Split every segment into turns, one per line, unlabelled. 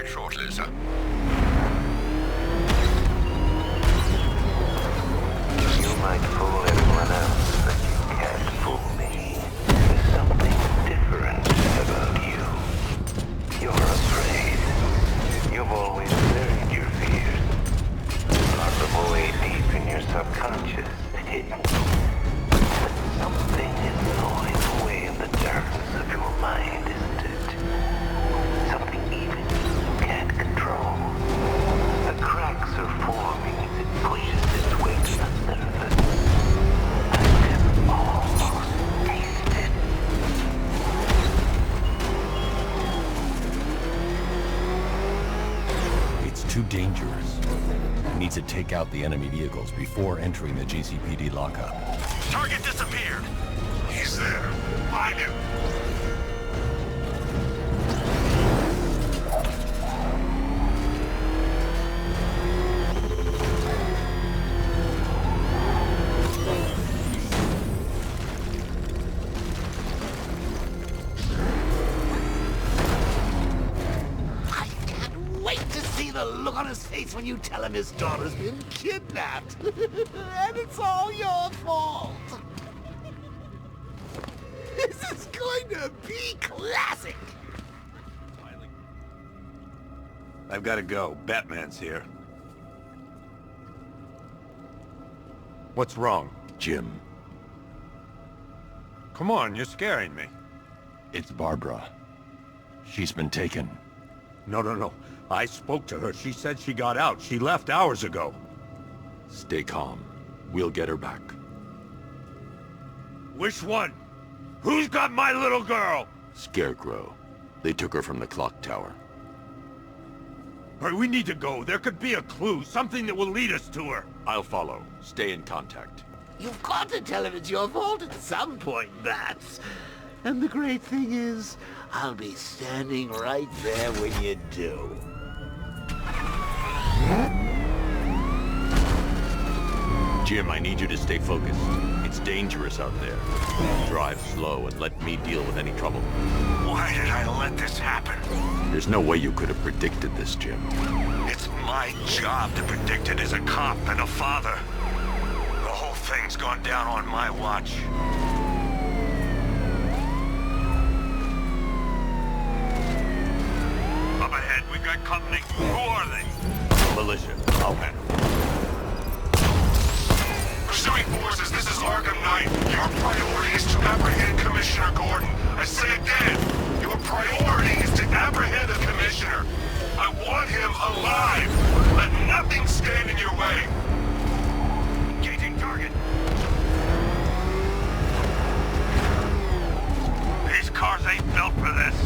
back shortly, sir.
You might fool everyone else, but you can't fool me. There's something different about you. You're afraid. You've always buried your fears. Locked them away deep in your subconscious, hidden. But something is gnawing away in the darkness of your mind, isn't it? Something even you can't control. The cracks are forming as it pushes its way to the surface. I can almost taste it.
It's too dangerous. We need to take out the enemy vehicles before entering the GCPD lockup.
Target disappeared. He's there. Find him.
I can't wait to see the look on his face when you tell him his daughter's been kidnapped. And it's all your fault. This is going to be classic.
I've got to go. Batman's here. What's wrong?
Jim,
Come on, you're scaring me.
it's Barbara. She's been taken.
No. I spoke to her. She said she got out. She left hours ago.
Stay calm. We'll get her back.
Which one? Who's got my little girl?
Scarecrow. They took her from the clock tower.
Hurry, we need to go. There could be a clue, something that will lead us to her.
I'll follow. Stay in contact.
You've got to tell him it's your fault at some point, Bats. And the great thing is, I'll be standing right there when you do.
Jim, I need you to stay focused. It's dangerous out there. Drive slow and let me deal with any trouble.
Why did I let this happen?
There's no way you could have predicted this, Jim.
It's my job to predict it as a cop and a father. The whole thing's gone down on my watch. Up ahead, we've got company. Who are they?
Militia, I'll handle it.
Pursuing forces, this is Arkham Knight. Your priority is to apprehend Commissioner Gordon. I say again, your priority is to apprehend the Commissioner. I want him alive. Let nothing stand in your way. Engaging target. These cars ain't built for this.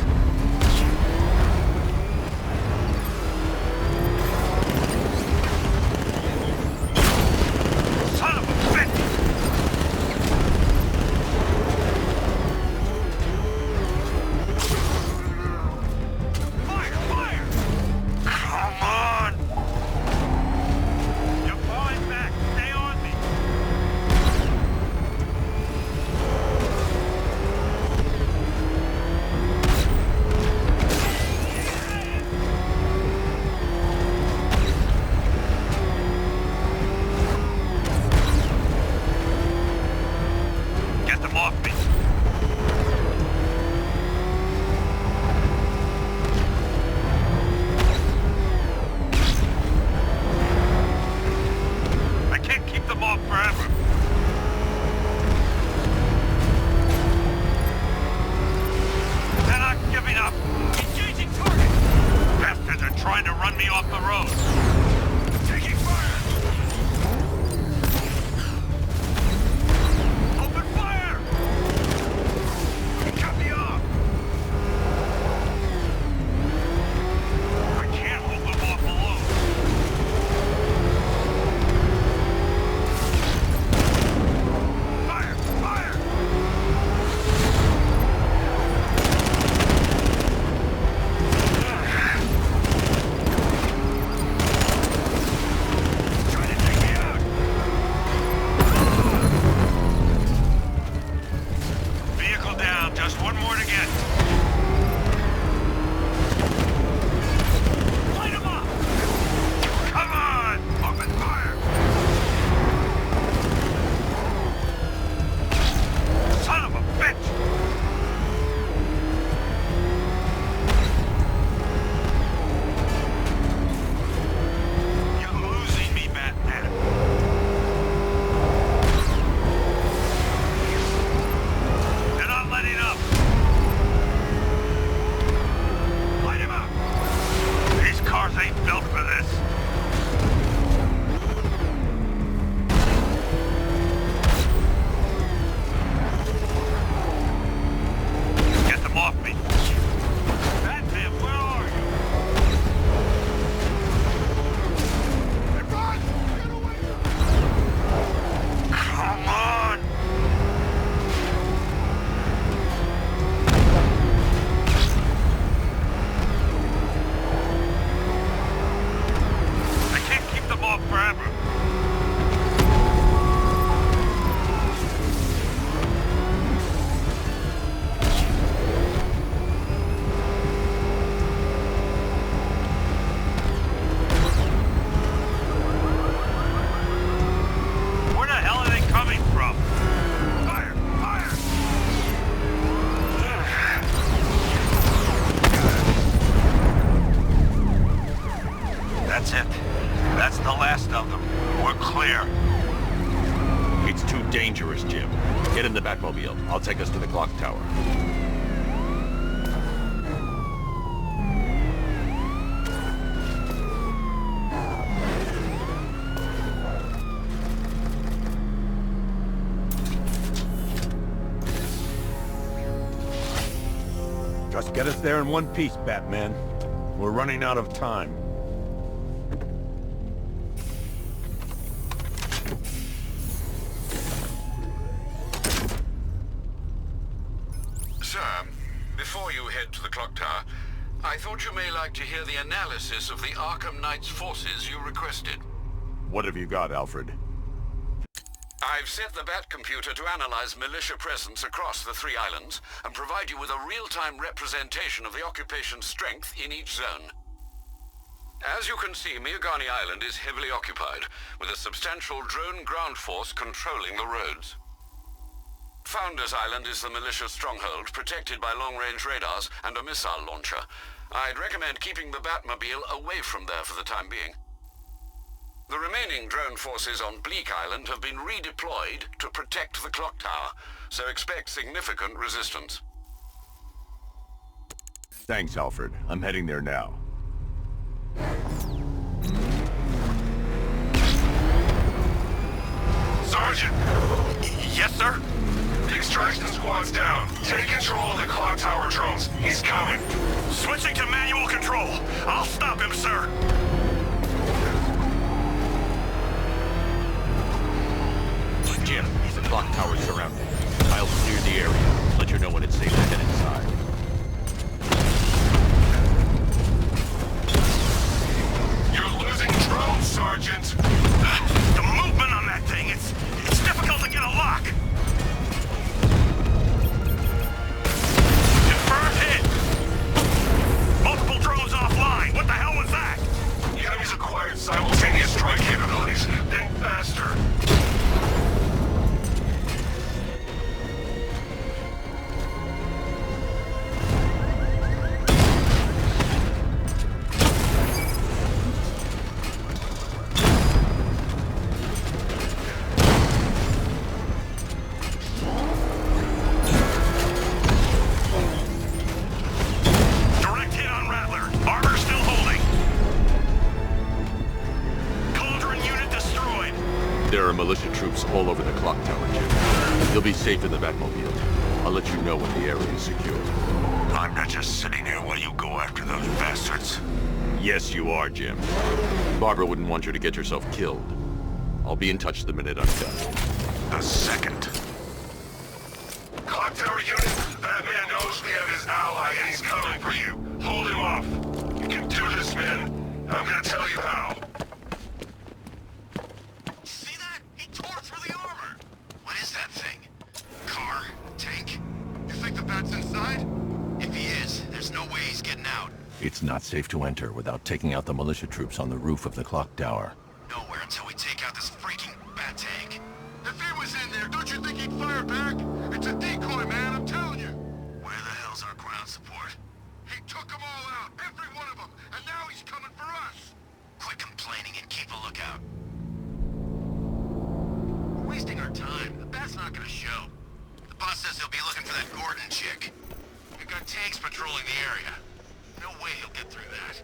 Son of a bitch! Fire! Come on! You're falling back. Stay on me. Get them off me. I can't keep them off forever. They're not giving up. Engaging target. Bastards are trying to run me off the road. Taking fire. Open fire. Cut me off. I can't hold them off alone. Fire!
That's it. That's the last of them. We're clear.
It's too dangerous, Jim. Get in the Batmobile. I'll take us to the clock tower.
Just get us there in one piece, Batman. We're running out of time.
Sir, before you head to the clock tower, I thought you may like to hear the analysis of the Arkham Knight's forces you requested.
What have you got, Alfred?
I've set the Bat computer to analyze militia presence across the 3 islands and provide you with a real-time representation of the occupation's strength in each zone. As you can see, Miagani Island is heavily occupied, with a substantial drone ground force controlling the roads. Founders Island is the militia stronghold, protected by long-range radars and a missile launcher. I'd recommend keeping the Batmobile away from there for the time being. The remaining drone forces on Bleak Island have been redeployed to protect the clock tower, so expect significant resistance.
Thanks, Alfred. I'm heading there now.
Sergeant!
Yes, sir?
The extraction squad's down. Take control of the clock tower drones. He's coming.
Switching to manual control. I'll stop him, sir.
Jim, the clock tower's surrounded. I'll clear the area. Let you know when it's safe to head inside.
You're losing drones, Sergeant.
The movement on that thing, it's difficult to get a lock. Confirmed hit. Multiple drones offline. What the hell was that?
The enemy's acquired simultaneous strike capabilities. Think faster.
Direct hit on Rattler. Armor still holding. Cauldron unit destroyed.
There are militia troops all over the clock tower, Jim. You'll be safe in the Batmobile. I'll let you know when the area is secure.
I'm not just sitting here while you go after those bastards.
Yes, you are, Jim. Barbara wouldn't want you to get yourself killed. I'll be in touch the minute I'm done.
A second.
Clock tower unit, Batman knows we have his ally and he's coming for you. Hold him off. You can do this, man. I'm gonna tell you how.
See that? He tore through the armor! What is that thing? Car? Tank? You think the Bat's inside? If he is, there's no way he's getting out.
It's not safe to enter without taking out the militia troops on the roof of the clock tower.
Nowhere until we take out this freaking Bat tank. If he was in there, don't you think he'd fire back? It's a decoy, man, I'm telling you. Where the hell's our ground support? He took them all out, every one of them, and now he's coming for us. Quit complaining and keep a lookout. We're wasting our time. The Bat's not gonna show. The boss says he'll be looking for that Gordon chick. We've got tanks patrolling the area. No way he'll get through that.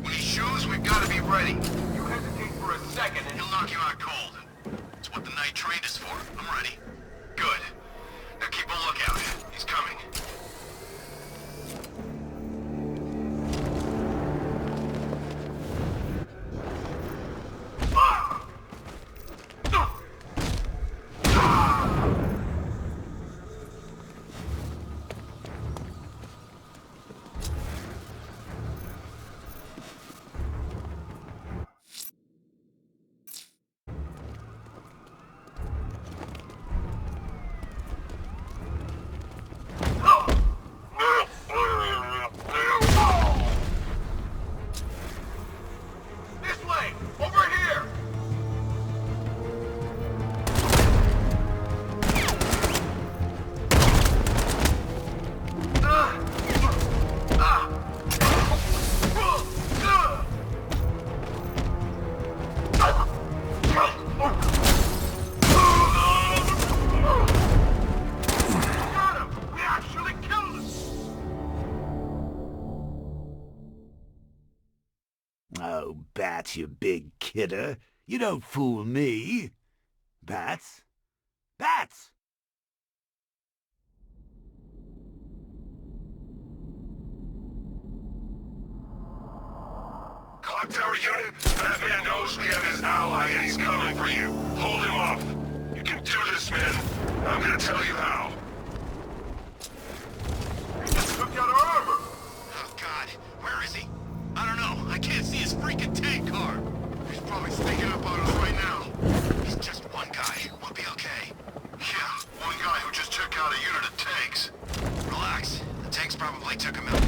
When he shows, we've got to be ready. You hesitate for a second and he'll knock you out cold. It's what the Knight trained us for. I'm ready. Good. Now keep a lookout. He's coming.
big kidder. You don't fool me. Bats? Bats!
Clock tower unit, that man knows we have his ally and he's coming for you. Hold him up. You can do this, man. I'm gonna tell you how. Look out our armor!
Oh, God. Where is he? I don't know. I can't see his freaking tank car. He's probably sneaking up on us right now. He's just one guy. We'll be okay.
Yeah, one guy who just took out a unit of tanks.
Relax. The tanks probably took him out.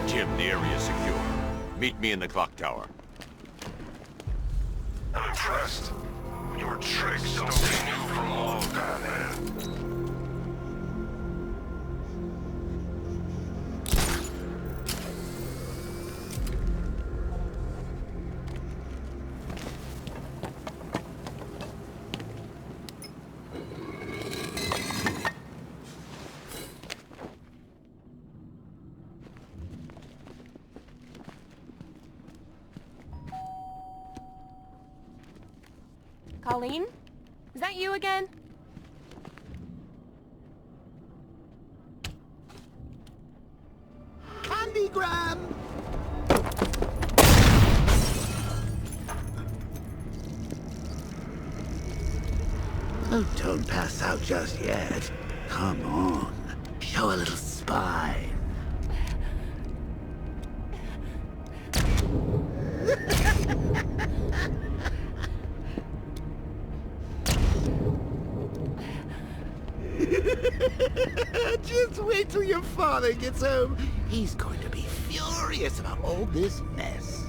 Jim, the area is secure. Meet me in the clock tower.
I'm impressed. Your tricks don't seem new from old, Batman.
Colleen? Is that you again?
Candygram! Oh, don't pass out just yet. Come on. Show a little spine. Just wait till your father gets home. He's going to be furious about all this mess.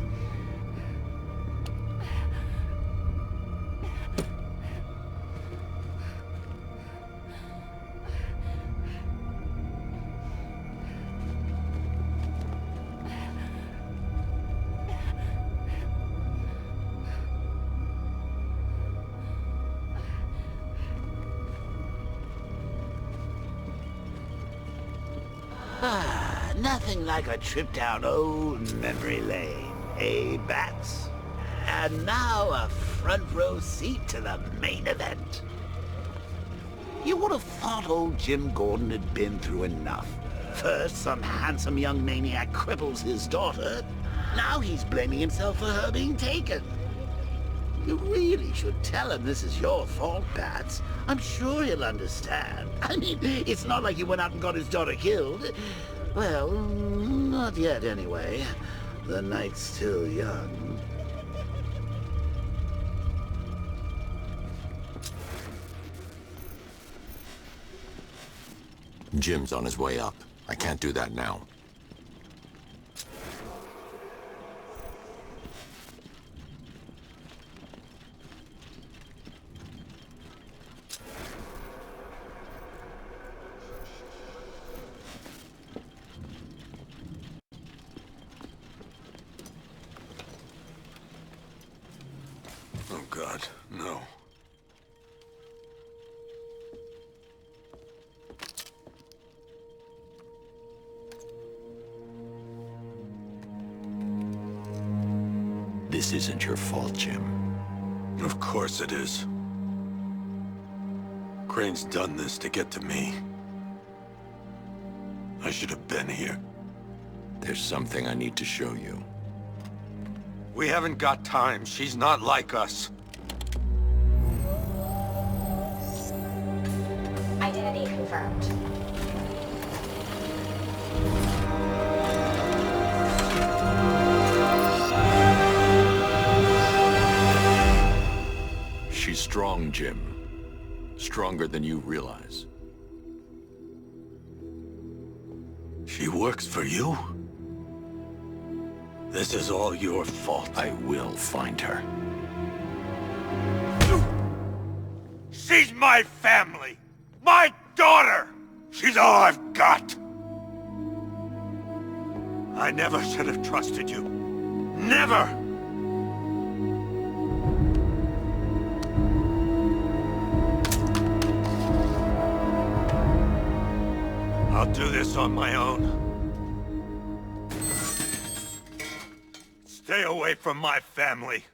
Nothing like a trip down old memory lane, eh, Bats? And now a front row seat to the main event. You would have thought old Jim Gordon had been through enough. First, some handsome young maniac cripples his daughter. Now he's blaming himself for her being taken. You really should tell him this is your fault, Bats. I'm sure he'll understand. I mean, it's not like you went out and got his daughter killed. Well, not yet anyway. The night's still young.
Jim's on his way up. I can't do that now.
Oh, God, no.
This isn't your fault, Jim.
Of course it is. Crane's done this to get to me. I should have been here.
There's something I need to show you.
We haven't got time. She's not like us.
Identity confirmed.
She's strong, Jim. Stronger than you realize.
She works for you? This is all your fault.
I will find her.
She's my family! My daughter! She's all I've got! I never should have trusted you. Never! I'll do this on my own. Stay away from my family.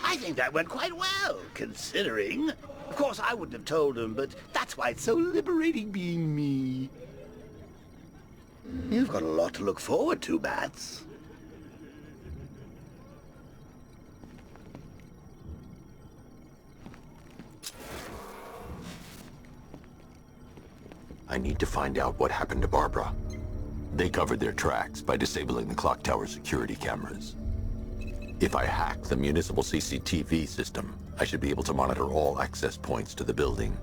I think that went quite well, considering. Of course, I wouldn't have told him, but that's why it's so liberating being me. You've got a lot to look forward to, Bats.
I need to find out what happened to Barbara. They covered their tracks by disabling the clock tower security cameras. If I hack the municipal CCTV system, I should be able to monitor all access points to the building.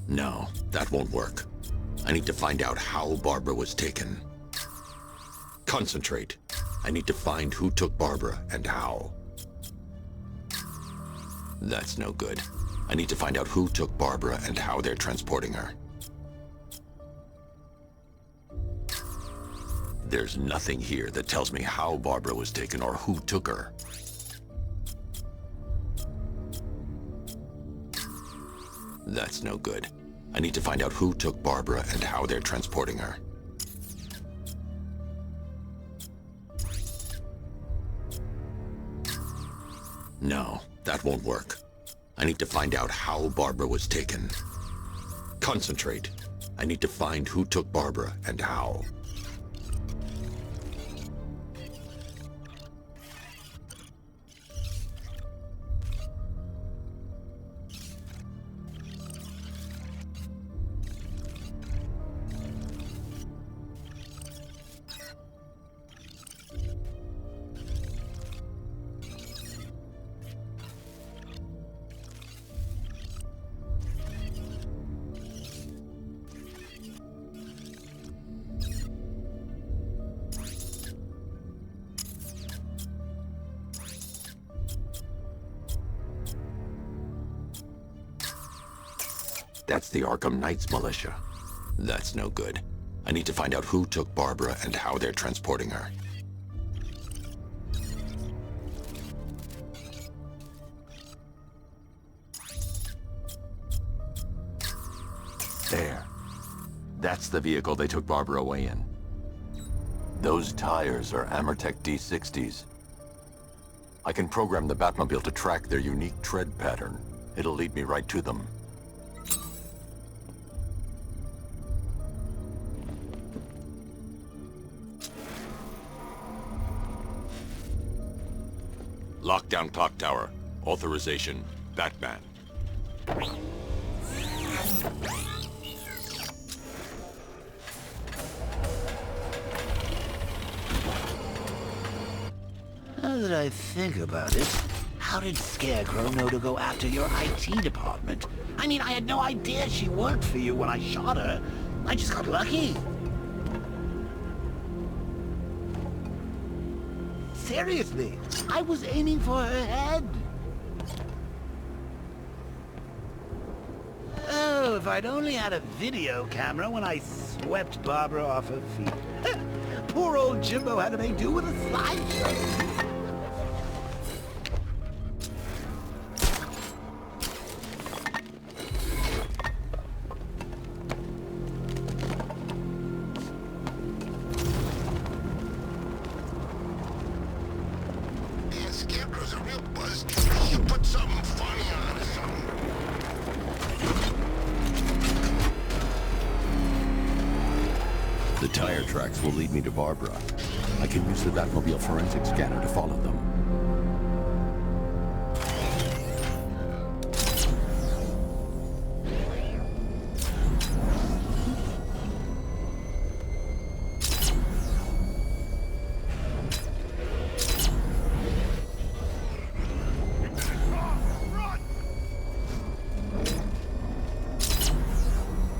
No, that won't work. I need to find out how Barbara was taken. Concentrate. I need to find who took Barbara and how. That's no good. I need to find out who took Barbara and how they're transporting her. There's nothing here that tells me how Barbara was taken or who took her. That's no good. I need to find out who took Barbara and how they're transporting her. No, that won't work. I need to find out how Barbara was taken. Concentrate. I need to find who took Barbara and how. That's the Arkham Knights militia. That's no good. I need to find out who took Barbara and how they're transporting her. There. That's the vehicle they took Barbara away in. Those tires are Amertech D60s. I can program the Batmobile to track their unique tread pattern. It'll lead me right to them. Lockdown clock tower. Authorization, Batman.
Now that I think about it, how did Scarecrow know to go after your IT department? I mean, I had no idea she worked for you when I shot her. I just got lucky. Seriously, I was aiming for her head. Oh, Oh, if I'd only had a video camera when I swept Barbara off her feet. Poor old Jimbo had to make do with a slideshow.
Yeah, Scarecrow's a real buzzkill. You put something funny on or something.
The tire tracks will lead me to Barbara. I can use the Batmobile forensic scanner to follow them.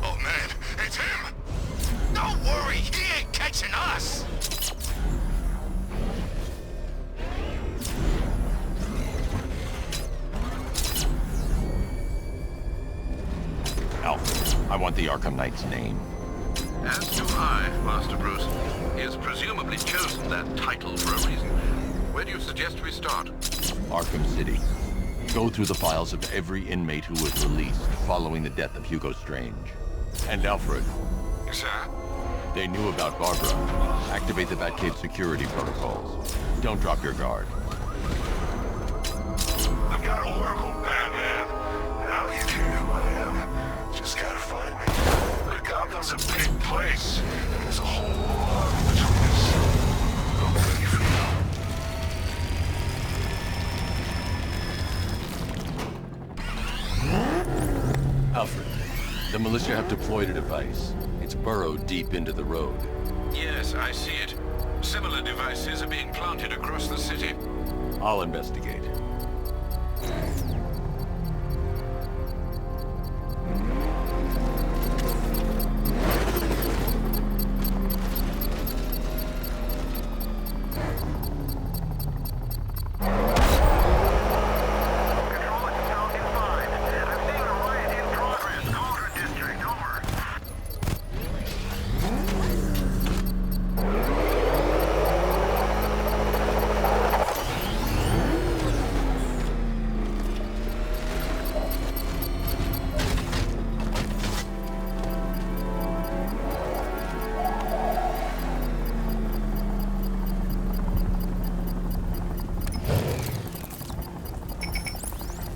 Oh man, it's him! Don't worry, he ain't catching us!
Alfred, I want the Arkham Knight's name.
As do I, Master Bruce. He has presumably chosen that title for a reason. Where do you suggest we start?
Arkham City. Go through the files of every inmate who was released following the death of Hugo Strange. And Alfred,
Sir?
they knew about Barbara. Activate the Batcave security protocols. Don't drop your guard.
I've got Oracle, Batman. Now you know who I am. Just gotta find me. But Gotham's a big place, and there's a whole lot between us. I'm ready for you.
Alfred, the militia have deployed a device. It's burrowed deep into the road.
Yes, I see it. Similar devices are being planted across the city.
I'll investigate.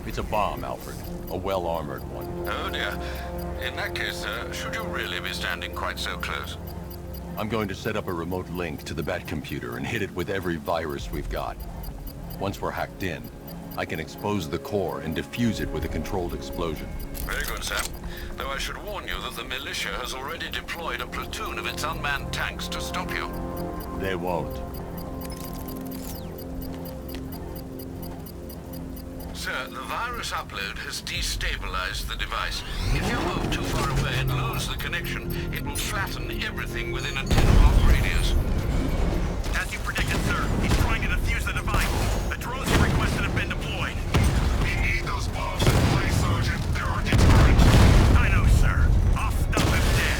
It's a bomb, Alfred. A well-armored one.
Oh dear. In that case, should you really be standing quite so close?
I'm going to set up a remote link to the Batcomputer and hit it with every virus we've got. Once we're hacked in, I can expose the core and defuse it with a controlled explosion.
Very good, sir. Though I should warn you that the militia has already deployed a platoon of its unmanned tanks to stop you.
They won't.
Sir, the virus upload has destabilized the device. If you move too far away and lose the connection, it will flatten everything within a 10-block radius.
As you predicted, sir, he's trying to defuse the device. The drones you requested have been deployed.
We need those bombs in place, Sergeant. There are deterrents.
I know, sir. I'll stop him dead.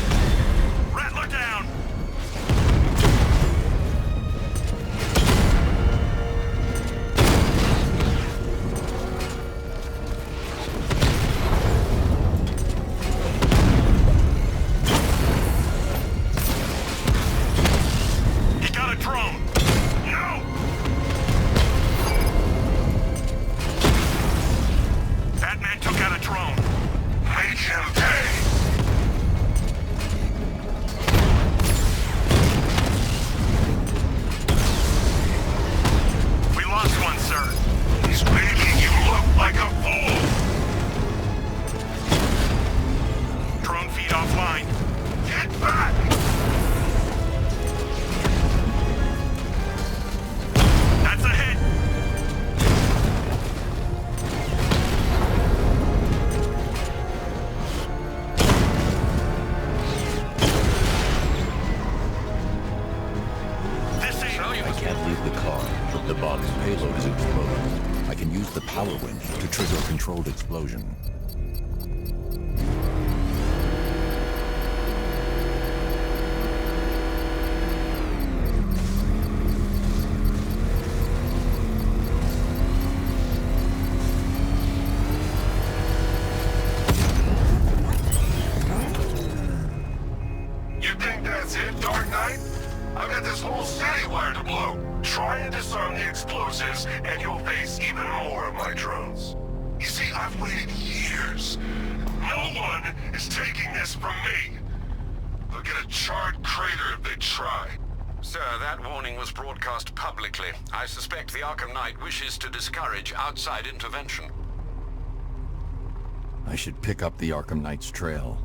Rattler down! He got a drone! No! Batman took out a drone.
Make him pay.
We lost one, sir.
He's making you look like a fool.
Drone feed offline.
Get back.
That's a hit. This ain't...
I can't leave the car. The bomb's payload is exposed. I can use the power winch to trigger a controlled explosion.
even more of my drones. You see, I've waited years. No one is taking this from me. They'll get a charred crater if they try.
Sir, that warning was broadcast publicly. I suspect the Arkham Knight wishes to discourage outside intervention.
I should pick up the Arkham Knight's trail.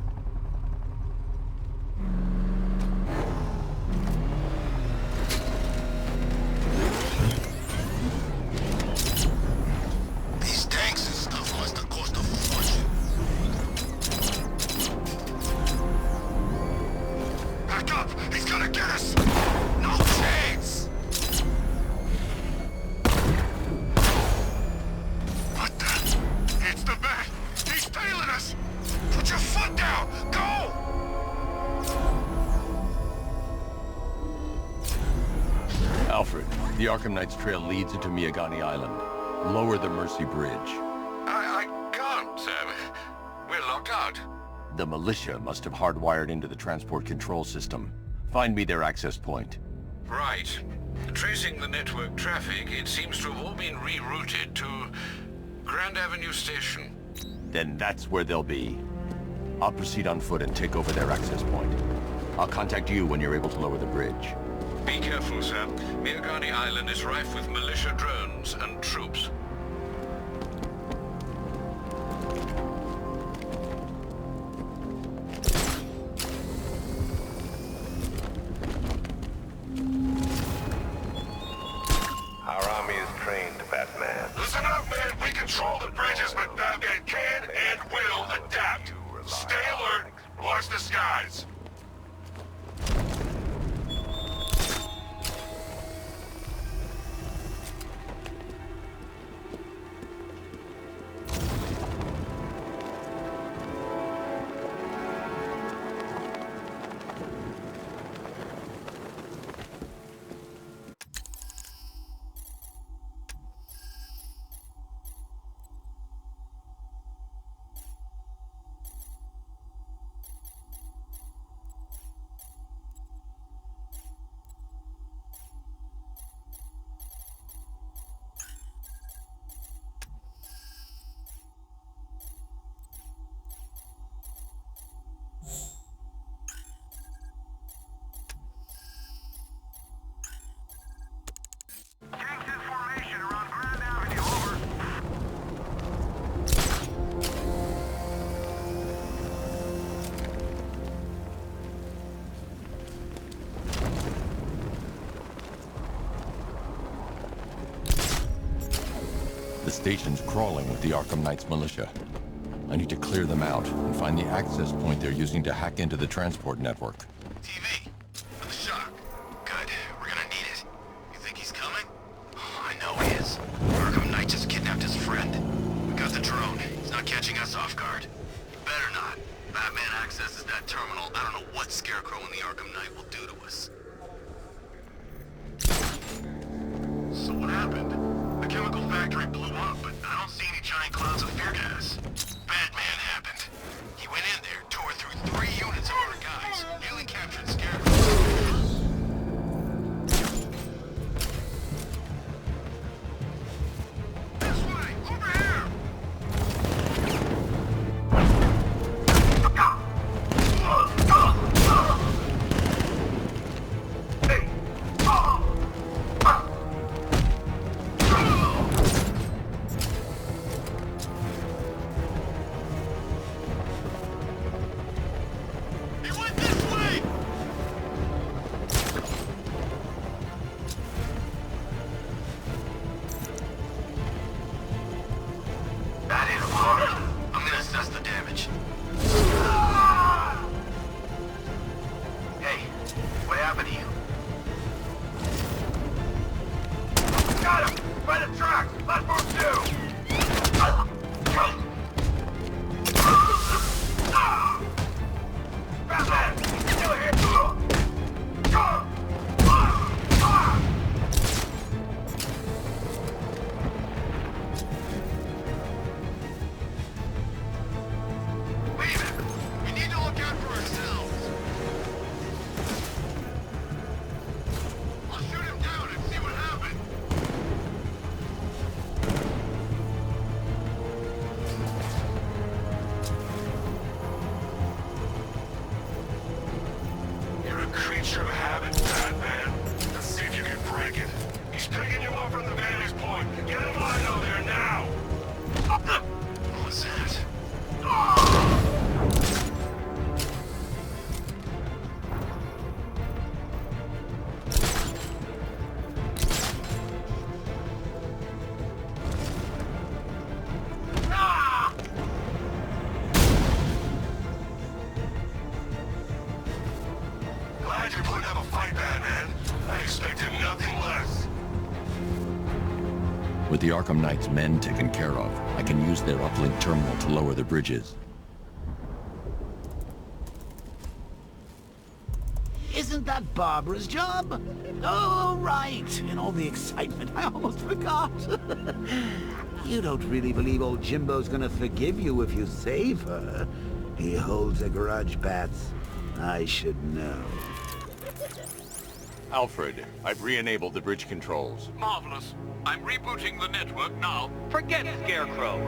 These tanks and stuff must have cost a fortune.
Back up! He's gonna get us! No chance! What the? It's the bat! He's tailing us! Put your foot down! Go!
Alfred, the Arkham Knight's trail leads into Miyagani Island. Lower the Mercy Bridge.
I can't, sir. We're locked out.
The militia must have hardwired into the transport control system. Find me their access point.
Right. Tracing the network traffic, it seems to have all been rerouted to Grand Avenue Station.
Then that's where they'll be. I'll proceed on foot and take over their access point. I'll contact you when you're able to lower the bridge.
Be careful, sir. Miyagani Island is rife with militia drones and troops.
Our army is trained, Batman.
Listen up, man! We control the bridges, but Batman can and will adapt. Stay alert! Watch the skies!
The station's crawling with the Arkham Knight's militia. I need to clear them out and find the access point they're using to hack into the transport network.
TV. For the shock. Good. We're gonna need it. You think he's coming? Oh, I know he is. Arkham Knight just kidnapped his friend. We got the drone. He's not catching us off guard. He better not. Batman accesses that terminal. I don't know what Scarecrow and the Arkham Knight will do to us. So what happened? The chemical factory blew up, but I don't see any giant clouds of fear gas. Batman happened. He went in there, tore through 3 units of our guys, nearly captured Scarecrow. This way! Over here!
the Arkham Knight's men taken care of, I can use their uplink terminal to lower the bridges.
Isn't that Barbara's job? Oh, right. In all the excitement, I almost forgot. You don't really believe old Jimbo's gonna forgive you if you save her. He holds a grudge, Bats. I should know.
Alfred, I've re-enabled the bridge controls.
Marvelous. I'm rebooting the network now.
Forget Scarecrow.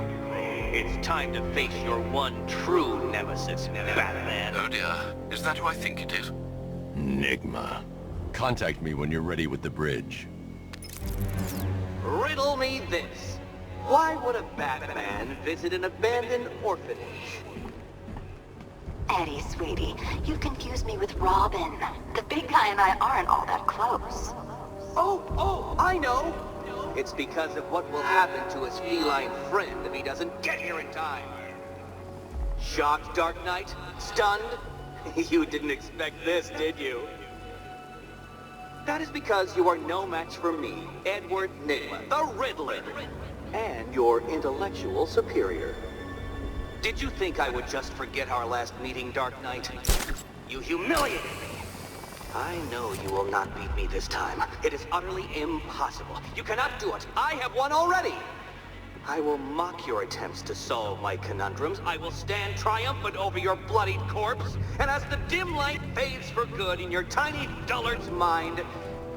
It's time to face your one true nemesis, Batman.
Oh dear. Is that who I think it is?
Enigma. Contact me when you're ready with the bridge.
Riddle me this. Why would a Batman visit an abandoned orphanage?
Eddie, sweetie, you confused me with Robin. The big guy and I aren't all that close.
Oh, I know. It's because of what will happen to his feline friend if he doesn't get here in time. Shocked, Dark Knight? Stunned? You didn't expect this, did you? That is because you are no match for me, Edward Nygma, the Riddler, and your intellectual superior. Did you think I would just forget our last meeting, Dark Knight? You humiliated me. I know you will not beat me this time. It is utterly impossible. You cannot do it. I have won already. I will mock your attempts to solve my conundrums. I will stand triumphant over your bloodied corpse. And as the dim light fades for good in your tiny dullard's mind,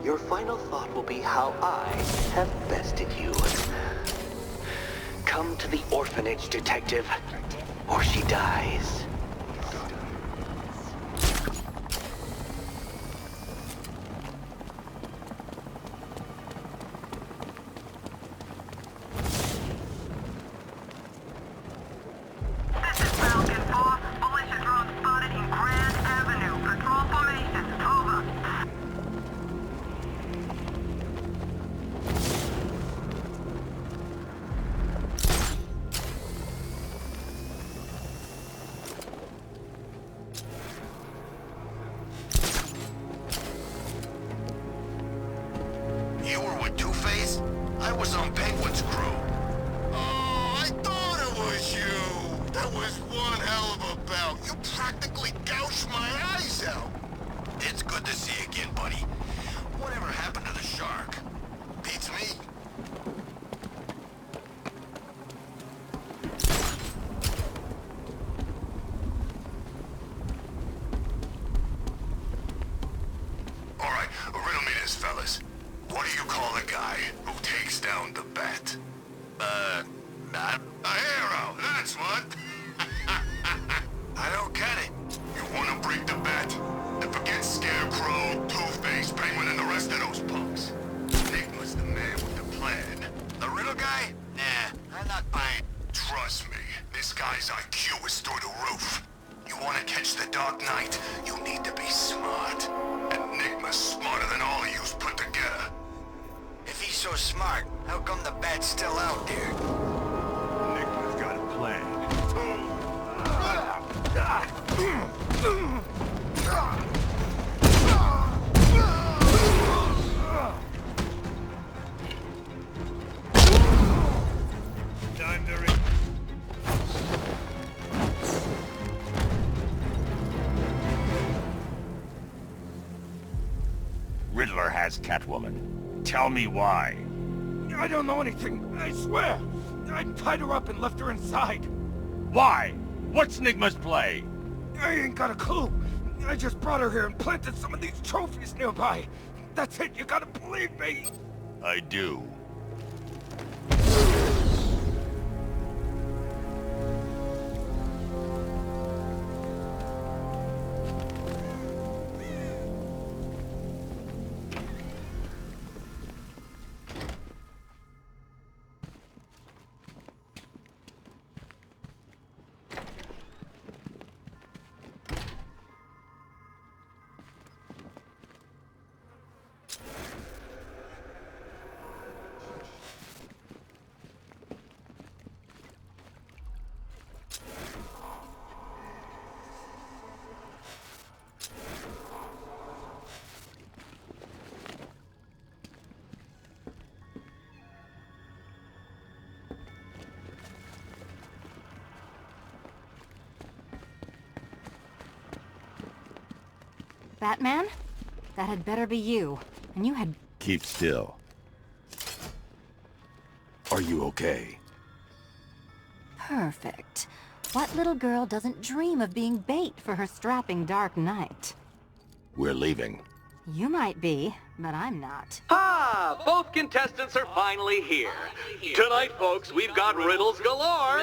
your final thought will be how I have bested you. Come to the orphanage, detective, or she dies.
Riddler has Catwoman. Tell me why. I don't know anything, I swear. I tied her up and left her inside. Why? What's Nygma's play? I ain't got a clue. I just brought her here and planted some of these trophies nearby. That's it, you gotta believe me. I do.
Batman? That had better be you. And you had...
Keep still. Are you okay?
Perfect. What little girl doesn't dream of being bait for her strapping Dark Knight?
We're leaving.
You might be, but I'm not.
Ah, both contestants are finally here. Tonight, folks, we've got riddles galore.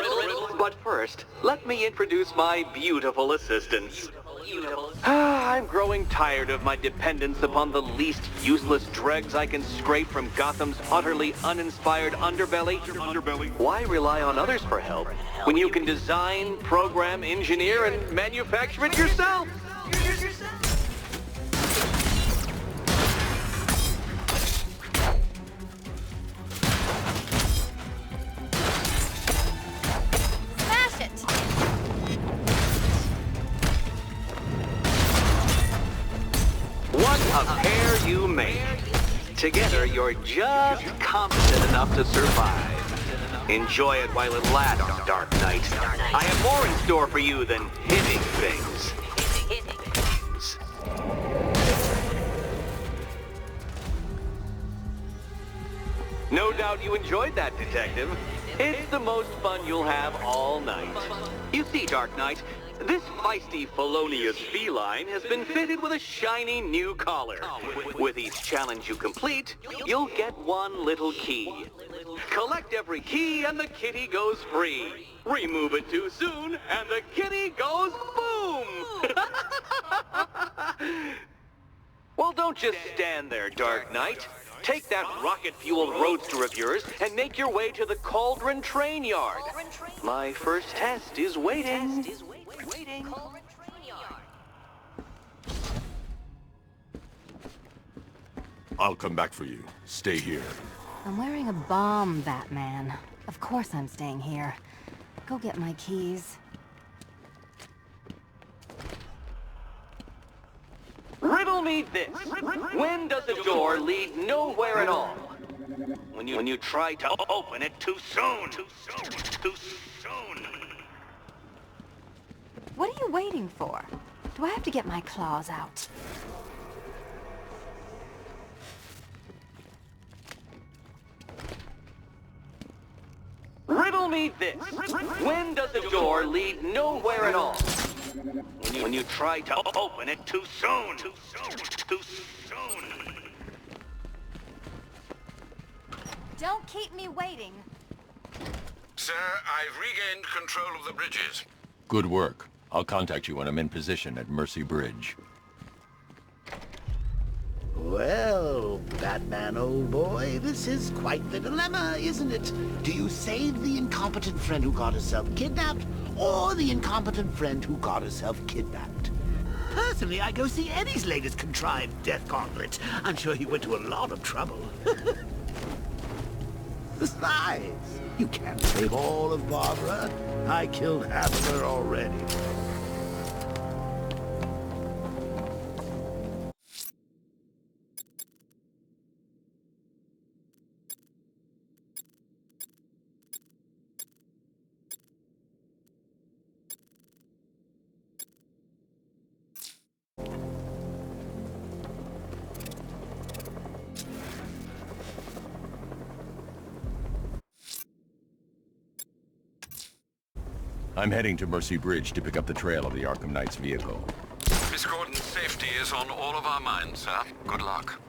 But first, let me introduce my beautiful assistants. I'm growing tired of my dependence upon the least useless dregs I can scrape from Gotham's utterly uninspired underbelly. Why rely on others for help when you can design, program, engineer, and manufacture it yourself?
Smash it!
What a pair you make. Together, you're just competent enough to survive. Enjoy it while it lasts, Dark Knight. I have more in store for you than hitting things. No doubt you enjoyed that, Detective. It's the most fun you'll have all night. You see, Dark Knight, this feisty, felonious feline has been fitted with a shiny new collar. With each challenge you complete, you'll get one little key. Collect every key and the kitty goes free. Remove it too soon and the kitty goes boom! Well, don't just stand there, Dark Knight. Take that rocket-fueled roadster of yours and make your way to the Cauldron Train Yard. My first test is waiting.
I'll come back for you. Stay here.
I'm wearing a bomb, Batman. Of course I'm staying here. Go get my keys.
Riddle me this. When does a door lead nowhere at all? When you try to open it too soon. Too soon.
What are you waiting for? Do I have to get my claws out?
Riddle me this. When does a door lead nowhere at all? When you try to open it too soon. Too soon.
Don't keep me waiting.
Sir, I've regained control of the bridges.
Good work. I'll contact you when I'm in position at Mercy Bridge.
Well, Batman, old boy, this is quite the dilemma, isn't it? Do you save the incompetent friend who got herself kidnapped, or the incompetent friend who got herself kidnapped? Personally, I go see Eddie's latest contrived death gauntlet. I'm sure he went to a lot of trouble. Besides, you can't save all of Barbara. I killed half of her already.
I'm heading to Mercy Bridge to pick up the trail of the Arkham Knight's vehicle.
Miss Gordon's safety is on all of our minds, sir. Good luck.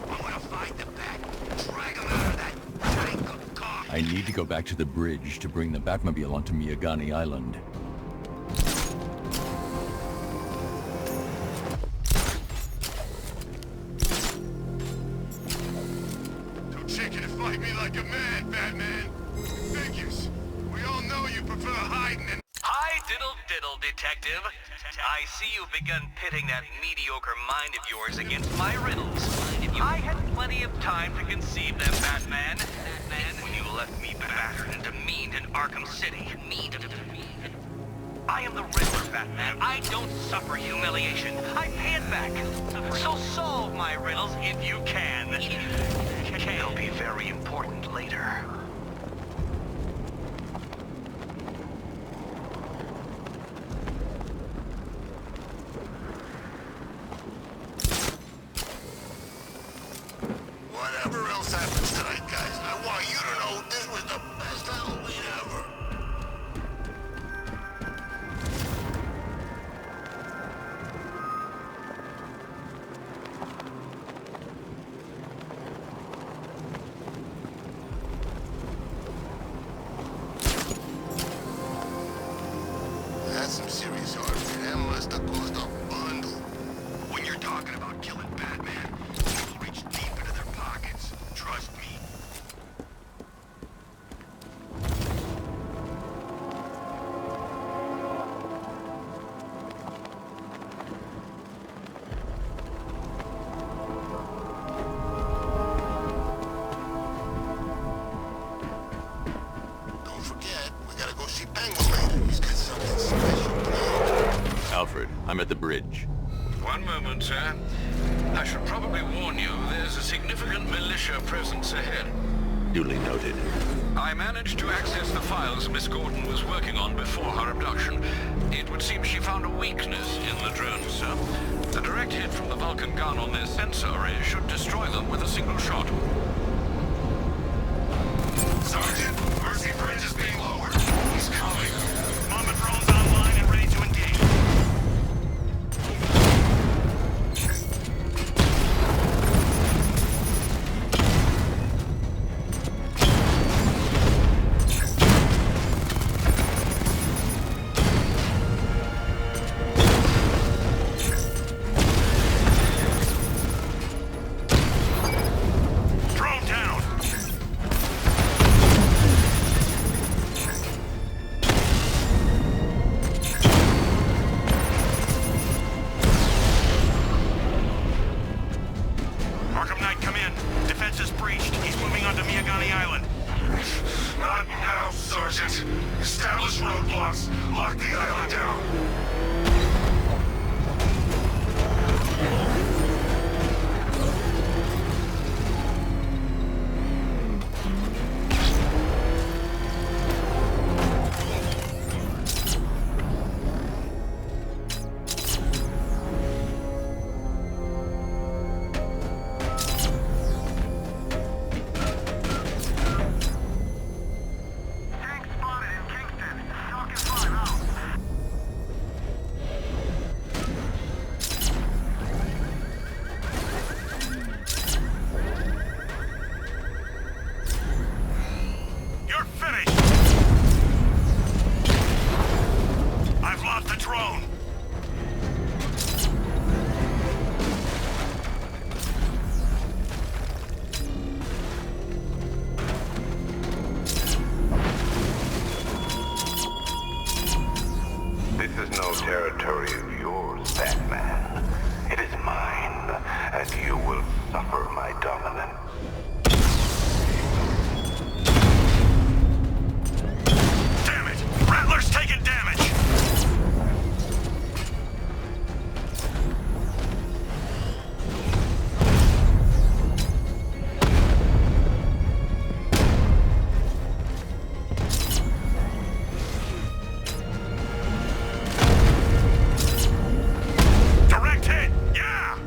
I want to find the Bat. Drag him out of that tank of cock.
I need to go back to the bridge to bring the Batmobile onto Miyagani Island.
Chicken to fight me like a man, Batman. Figures. We all know you prefer hiding and...
Hi, diddle, Detective. I see you've begun pitting that mediocre mind of yours against my riddles. I had plenty of time to conceive them, Batman. When you left me battered and demeaned in Arkham City. I am the Riddler, Batman. I don't suffer humiliation. I pay it back. So solve my riddles if you can.
It'll be very important later.
Whatever else happens tonight, guys, I want you to know this was the best Halloween ever. That's some serious art. That must have cost a bundle. When you're talking about killing Batman, people reach deep into their pockets. Trust me. Don't forget, we gotta go see Penguin later. He's got something special planned.
Alfred, I'm at the bridge.
One moment, sir. I should probably warn you, there's a significant militia presence ahead.
Duly noted.
I managed to access the files Miss Gordon was working on before her abduction. It would seem she found a weakness in the drones, sir. A direct hit from the Vulcan gun on their sensor array should destroy them with a single shot.
Sergeant, Mercy Bridge is being lowered. He's coming. Mama drone's online and ready to engage. Drone down. Arkham Knight, come in. Defense is breached. He's moving onto Miyagani Island. Not now, Sergeant. Establish roadblocks. Lock the island down. Tank spotted in Kingston. Talking 5 out. You're finished! I've lost the drone!
This is no territory of yours, Batman. It is mine, and you will suffer my dominance.
Damn it! Rattler's taking damage! Direct hit! Yeah!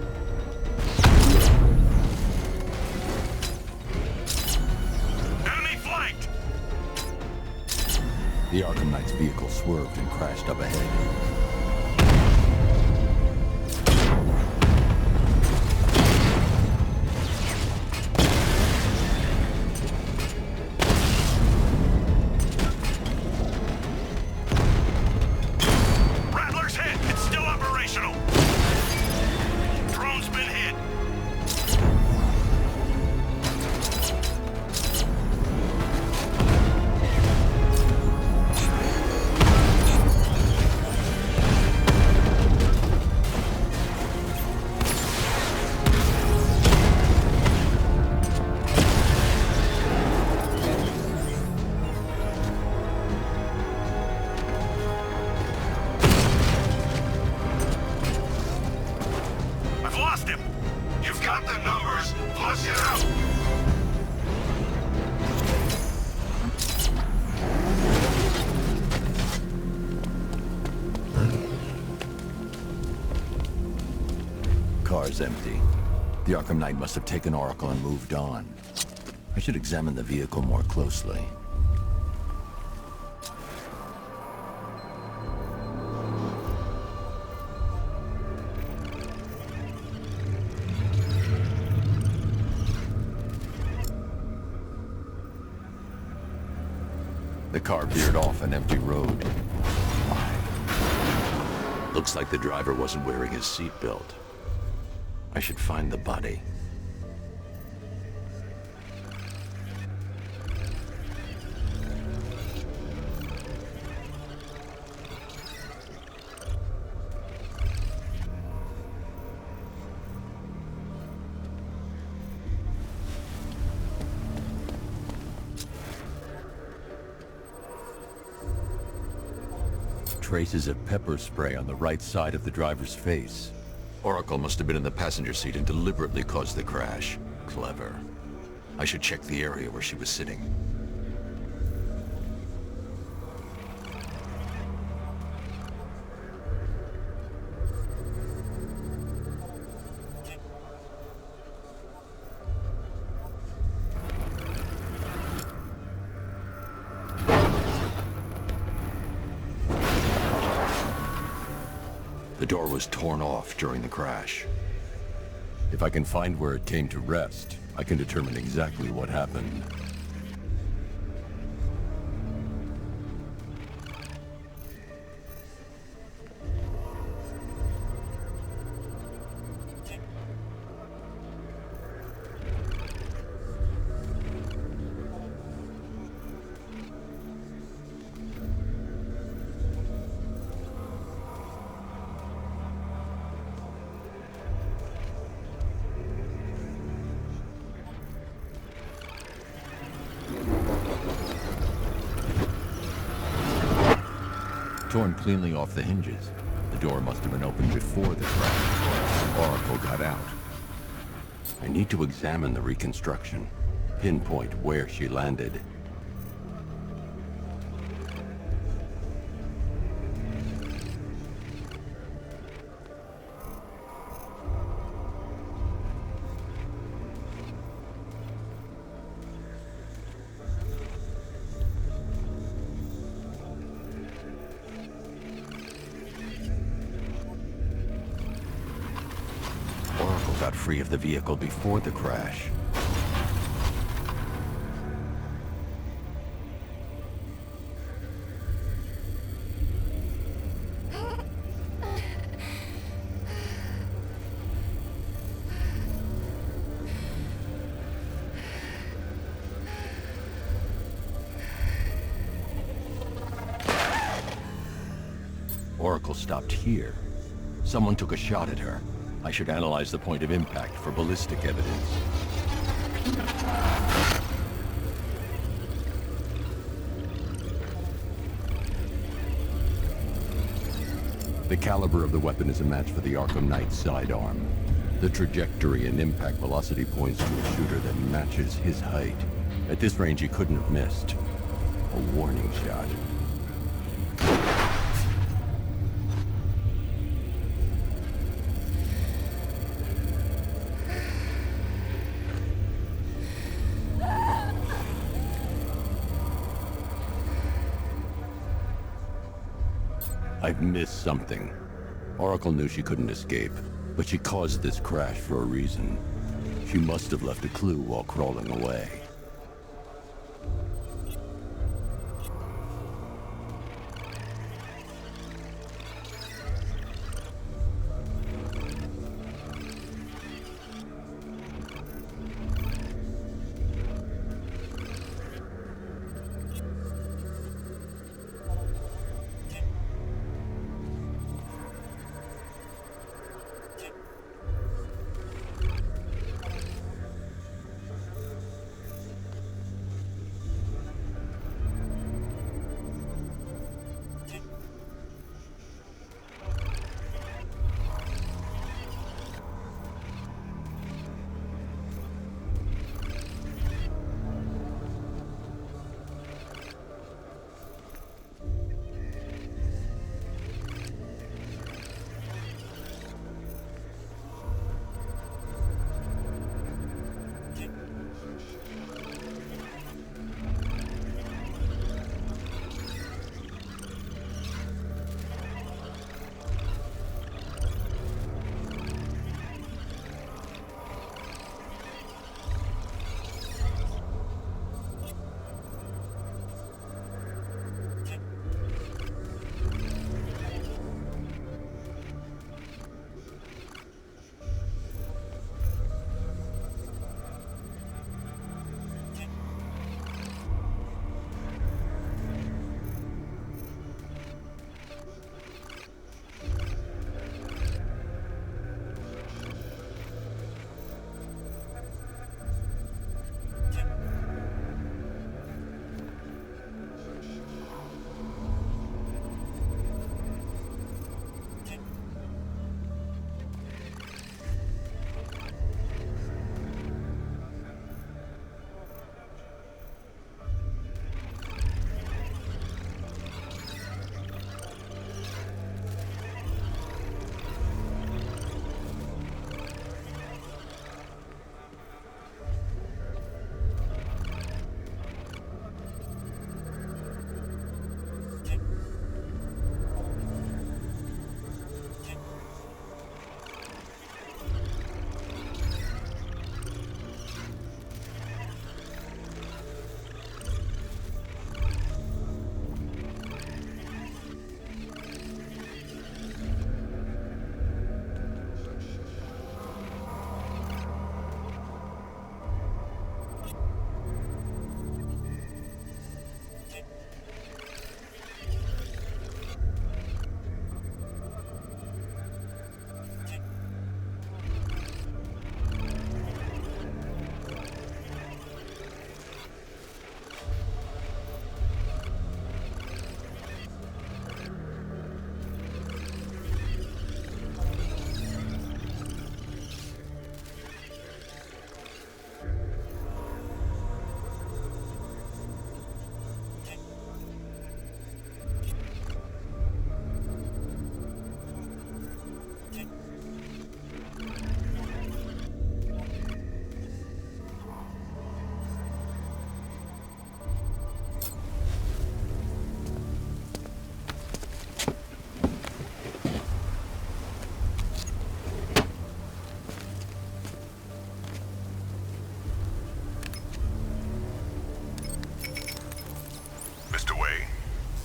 Enemy flanked!
The Arkham Knight's vehicle swerved and crashed up ahead.
Rattler's hit! It's still operational! Drone's been hit! I've lost him! You've got the numbers! Flush it out!
car's empty. The Arkham Knight must have taken Oracle and moved on. I should examine the vehicle more closely. The car veered off an empty road. Looks like the driver wasn't wearing his seatbelt. I should find the body. Traces of pepper spray on the right side of the driver's face. Oracle must have been in the passenger seat and deliberately caused the crash. Clever. I should check the area where she was sitting. The door was torn off during the crash. If I can find where it came to rest, I can determine exactly what happened. Torn cleanly off the hinges. The door must have been opened before the crash. Oracle got out. I need to examine the reconstruction, pinpoint where she landed. Got free of the vehicle before the crash. Oracle stopped here. Someone took a shot at her. I should analyze the point of impact for ballistic evidence. The caliber of the weapon is a match for the Arkham Knight's sidearm. The trajectory and impact velocity points to a shooter that matches his height. At this range, he couldn't have missed. A warning shot. I've missed something. Oracle knew she couldn't escape, but she caused this crash for a reason. She must have left a clue while crawling away.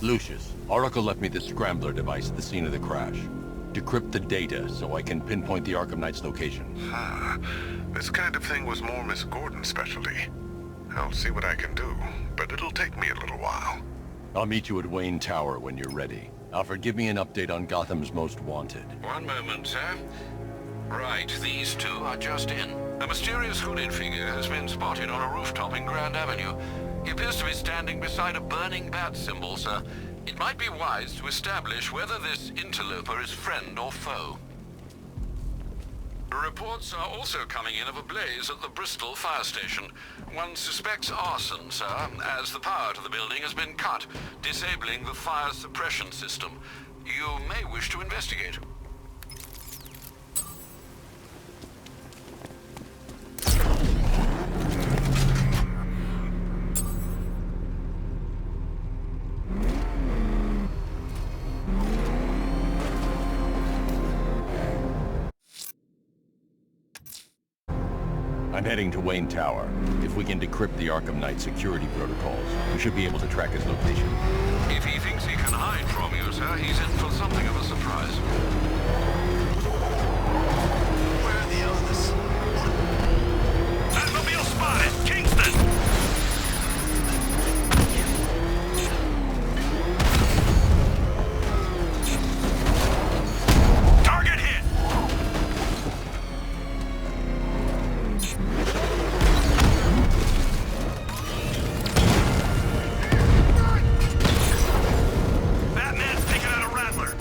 Lucius, Oracle left me the scrambler device at the scene of the crash. Decrypt the data so I can pinpoint the Arkham Knight's location.
This kind of thing was more Miss Gordon's specialty. I'll see what I can do, but it'll take me a little while.
I'll meet you at Wayne Tower when you're ready. Alfred, give me an update on Gotham's Most Wanted.
One moment, sir. Right, these two are just in. A mysterious hooded figure has been spotted on a rooftop in Grand Avenue. He appears to be standing beside a burning bat symbol, sir. It might be wise to establish whether this interloper is friend or foe. Reports are also coming in of a blaze at the Bristol fire station. One suspects arson, sir, as the power to the building has been cut, disabling the fire suppression system. You may wish to investigate.
I'm heading to Wayne Tower. If we can decrypt the Arkham Knight security protocols, we should be able to track his location.
If he thinks he can hide from you, sir, he's in for something of a surprise.
Where are the others?
Batmobile spotted! Kingston! Target hit! Batman's taking out a Rattler.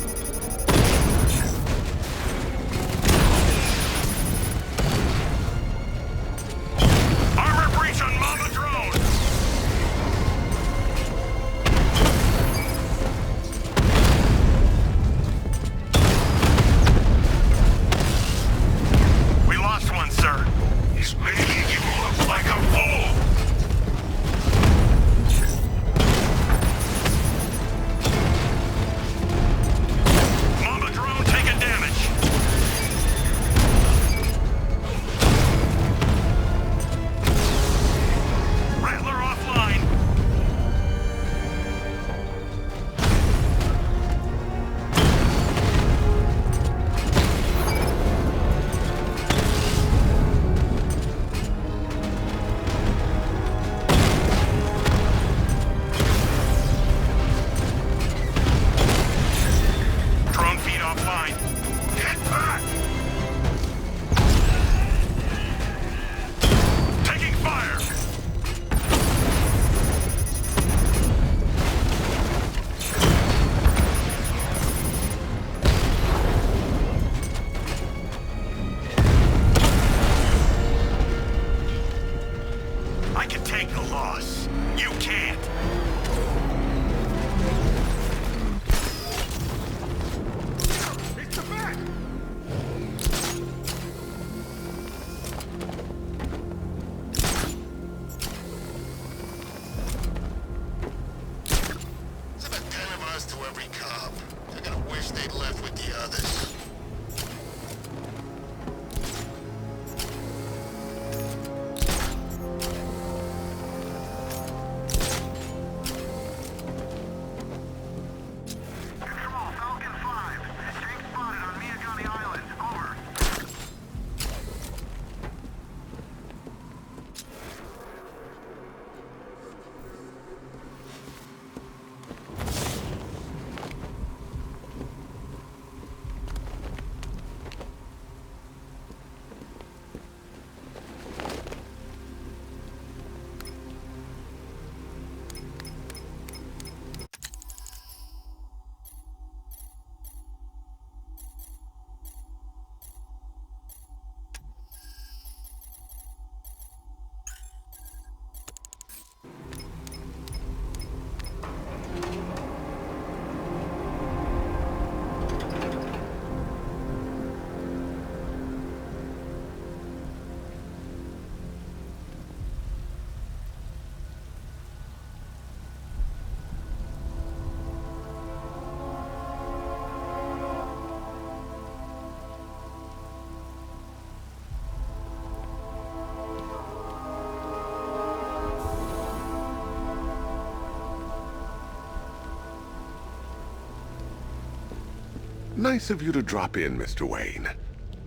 Nice of you to drop in, Mr. Wayne.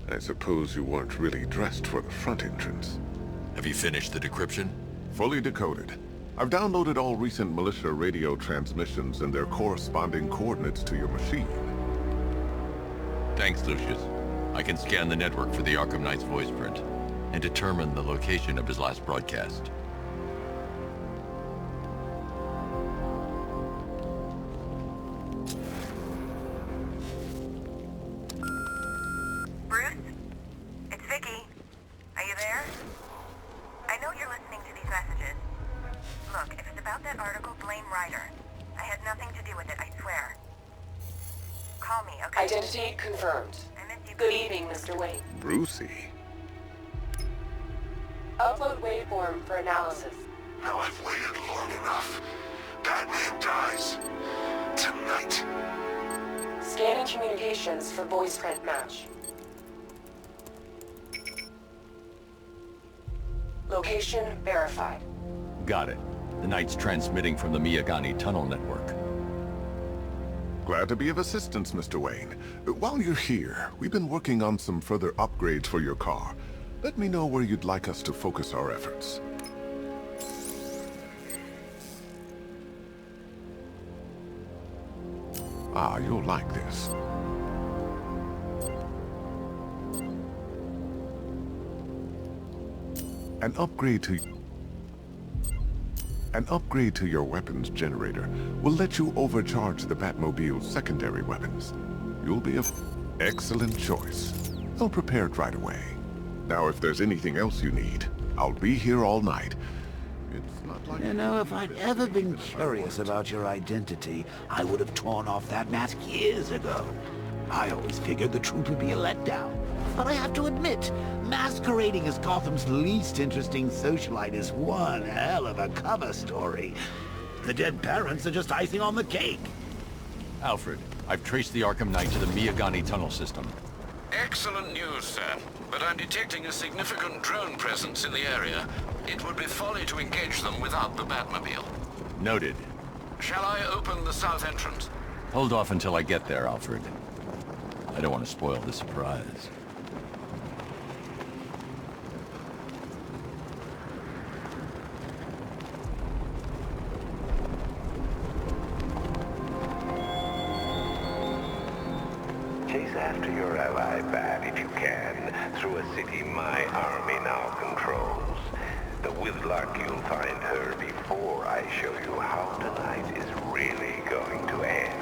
I suppose you weren't really dressed for the front entrance.
Have you finished the decryption?
Fully decoded. I've downloaded all recent militia radio transmissions and their corresponding coordinates to your machine.
Thanks, Lucius. I can scan the network for the Arkham Knight's voice print and determine the location of his last broadcast.
Bruce? It's Vicky. Are you there? I know you're listening to these messages. Look, if it's about that article, blame Ryder. I had nothing to do with it, I swear. Call me, okay?
Identity confirmed. Good evening, Mr. Wayne.
Brucey?
Upload waveform for analysis.
Now I've waited long enough. Batman dies. Tonight.
Scanning communications for voice print match. Location verified.
Got it. The Knight's transmitting from the Miyagani tunnel network.
Glad to be of assistance, Mr. Wayne. While you're here, we've been working on some further upgrades for your car. Let me know where you'd like us to focus our efforts. Ah, you'll like this. An upgrade to your weapons generator will let you overcharge the Batmobile's secondary weapons. You'll be an excellent choice. I'll prepare it right away. Now, if there's anything else you need, I'll be here all night. It's not like...
You know, if I'd ever been curious about your identity, I would have torn off that mask years ago. I always figured the truth would be a letdown. But I have to admit, masquerading as Gotham's least interesting socialite is one hell of a cover story. The dead parents are just icing on the cake.
Alfred, I've traced the Arkham Knight to the Miyagani tunnel system.
Excellent news, sir. But I'm detecting a significant drone presence in the area. It would be folly to engage them without the Batmobile.
Noted.
Shall I open the south entrance?
Hold off until I get there, Alfred. I don't want to spoil the surprise.
Chase after your ally, Bat, if you can, through a city my army now controls. The Whitlock, you'll find her before I show you how tonight is really going to end.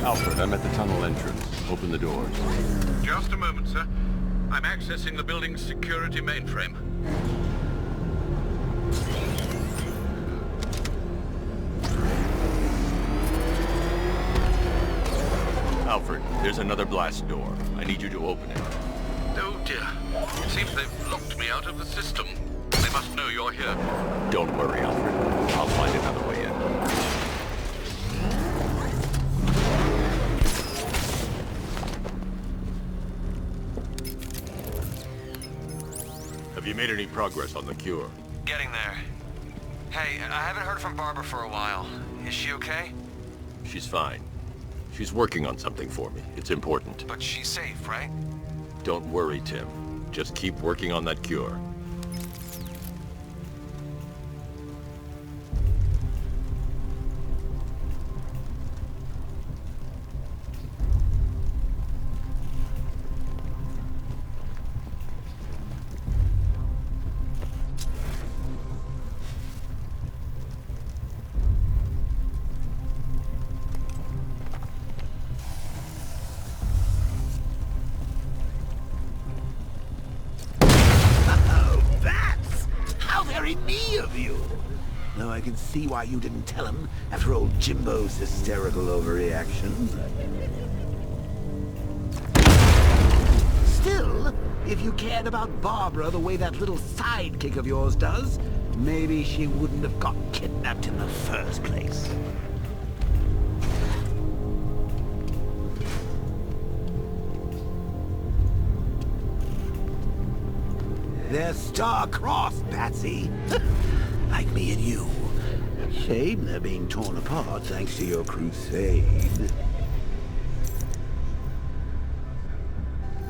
Alfred, I'm at the tunnel entrance. Open the doors.
Just a moment, sir. I'm accessing the building's security mainframe.
Alfred, there's another blast door. I need you to open it.
Oh dear. Seems they've locked me out of the system. They must know you're here.
Don't worry, Alfred. I'll find another way in. Have you made any progress on the cure?
Getting there. Hey, I haven't heard from Barbara for a while. Is she okay?
She's fine. She's working on something for me. It's important.
But she's safe, right?
Don't worry, Tim. Just keep working on that cure.
Me of you. Though I can see why you didn't tell him after old Jimbo's hysterical overreaction. Still, if you cared about Barbara the way that little sidekick of yours does, maybe she wouldn't have got kidnapped in the first place. They're star-crossed, Patsy. Like me and you. Shame they're being torn apart thanks to your crusade.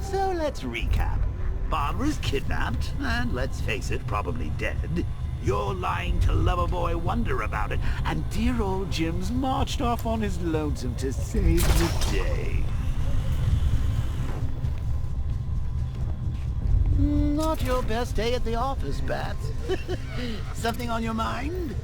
So let's recap. Barbara's kidnapped, and let's face it, probably dead. You're lying to Loverboy Wonder about it, and dear old Jim's marched off on his lonesome to save the day. Not your best day at the office, Bats. Something on your mind?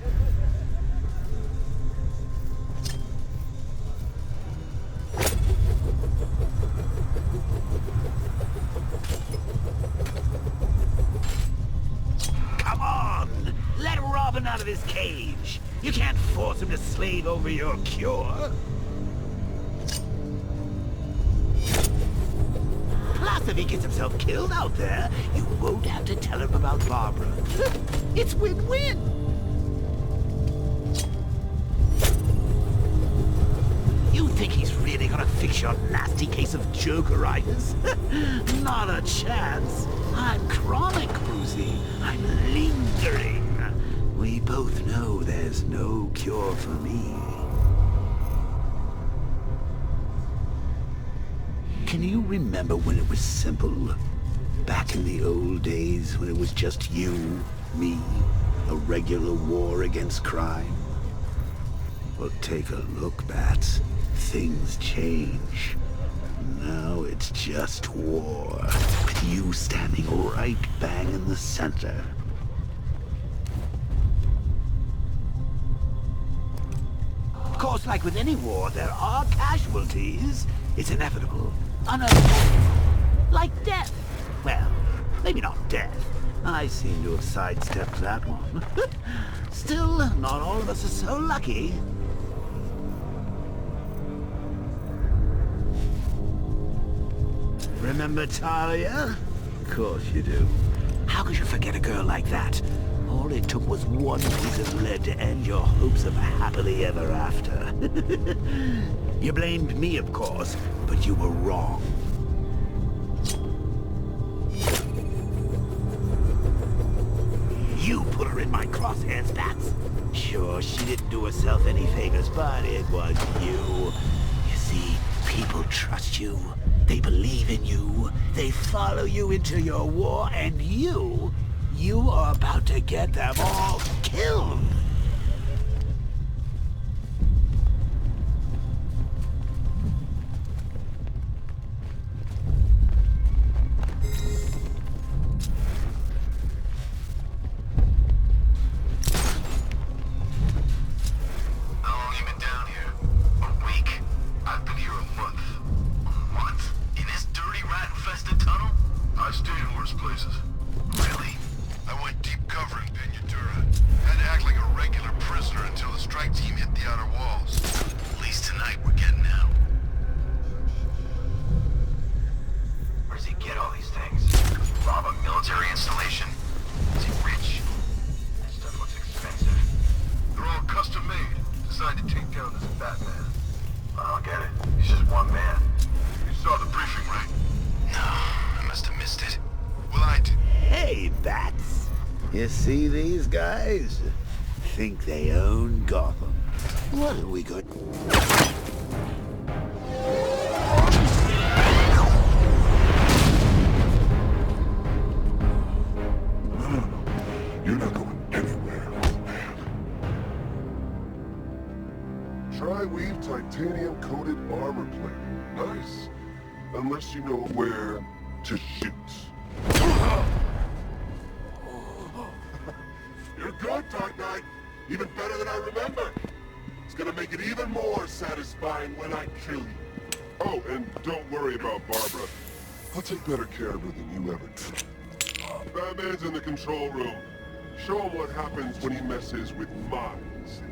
Come on! Let Robin out of his cage! You can't force him to slave over your cure! Plus, if he gets himself killed out there, you won't have to tell him about Barbara. It's win-win! You think he's really gonna fix your nasty case of Jokeritis? Not a chance. I'm chronic, Brucey. I'm lingering. We both know there's no cure for me. Can you remember when it was simple? Back in the old days when it was just you, me, a regular war against crime? Well, take a look, Bats. Things change. Now it's just war, with you standing right bang in the center. Of course, like with any war, there are casualties. It's inevitable. Unavoidable. Like death. Well, maybe not death. I seem to have sidestepped that one. Still, not all of us are so lucky. Remember Talia? Of course you do. How could you forget a girl like that? All it took was one piece of lead to end your hopes of a happily ever after. You blamed me, of course, but you were wrong. You put her in my crosshairs, Bats. Sure, she didn't do herself any favors, but it was you. You see, people trust you. They believe in you. They follow you into your war, and you are about to get them all killed.
How long you been down here? A week? I've been here a month. What?
bats. You see these guys? Think they own Gotham. What are we good?
You're not going anywhere, old man. Tri-weave titanium-coated armor plate. Nice. Unless you know where to shoot. You're good, Dark Knight. Even better than I remember. It's gonna make it even more satisfying when I kill you. Oh, and don't worry about Barbara. I'll take better care of her than you ever did. Batman's in the control room. Show him what happens when he messes with minds.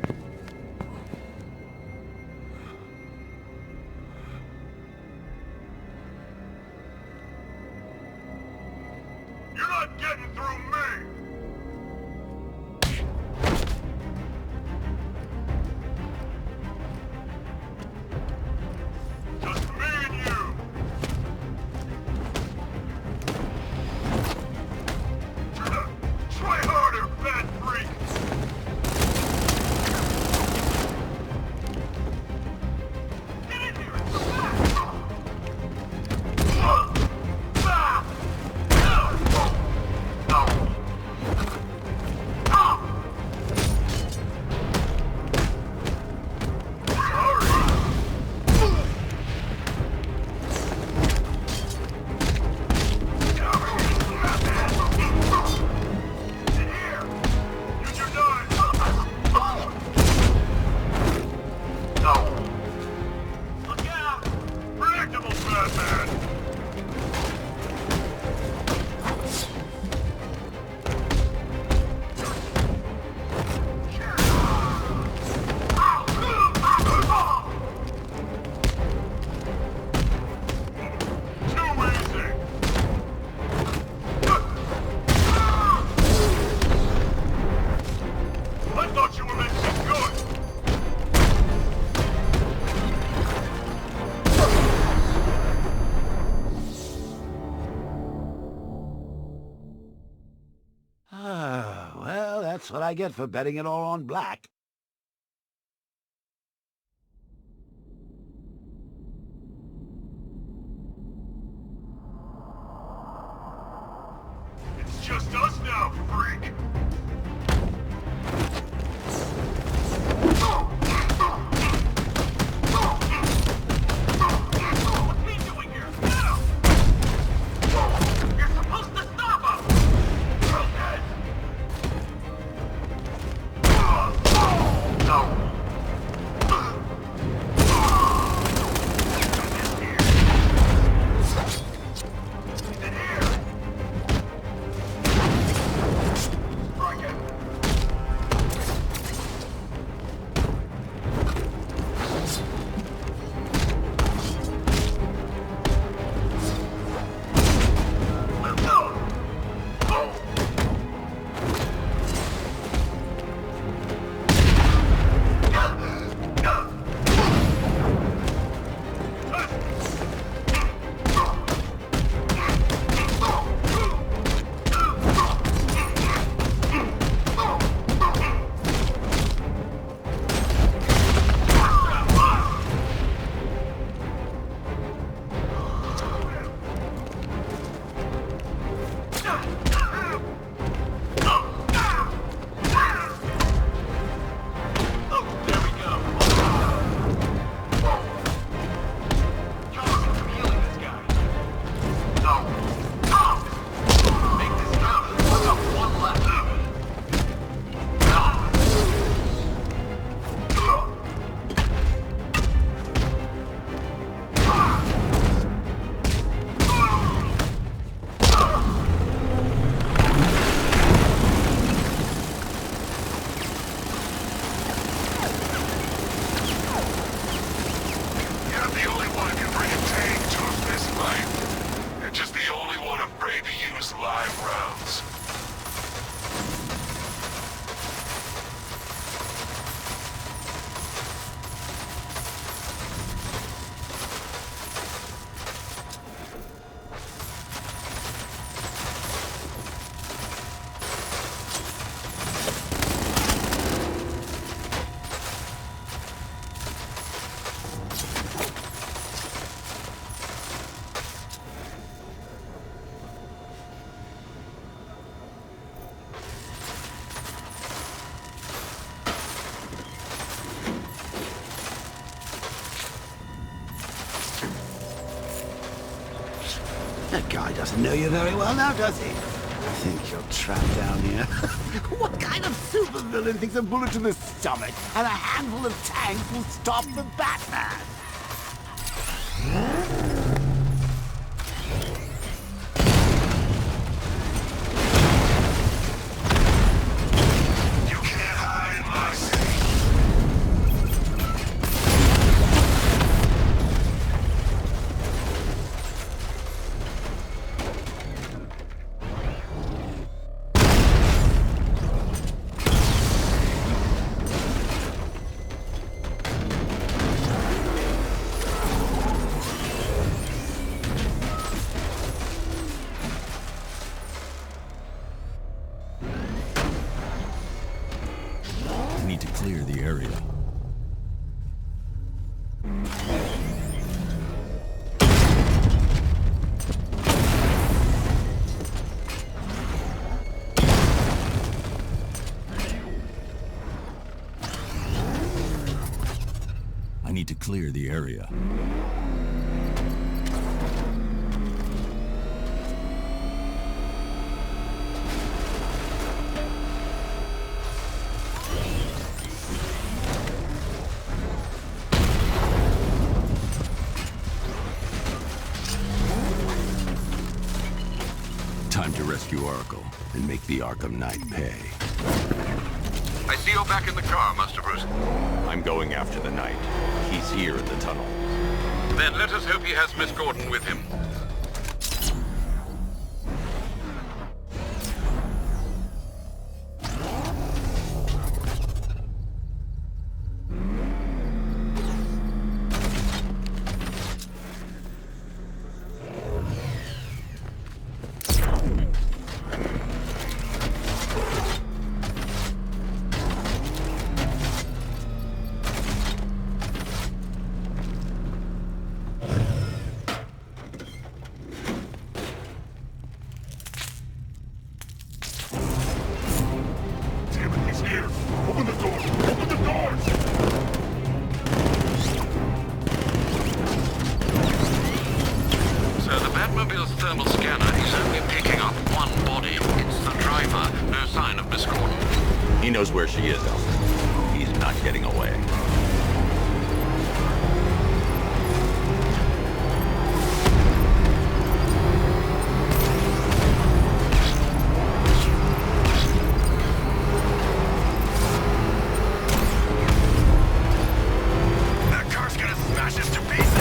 You're not getting through me! Just me and you! Try harder, fat freak! Get in here! It's the Look out! Predictable, Batman! I thought you were meant to be good!
Ah, well, that's what I get for betting it all on black.
It's just us now, freak! What's he doing here? Now! You're supposed to stop him! You're dead!
That guy doesn't know you very well now, does he? I think you're trapped down here. What kind of supervillain thinks a bullet to the stomach and a handful of tanks will stop the Batman?
You can't hide in my city.
I need to clear the area. I need to clear the area. Time to rescue Oracle and make the Arkham Knight pay.
I see you're back in the car, Master Bruce.
I'm going after the Knight. He's here in the tunnel.
Then let us hope he has Miss Gordon with him. Thermal scanner is only picking up one body. It's the driver. No sign of Miss Gordon.
He knows where she is, Alfred. He's not getting away.
That car's gonna smash us to pieces!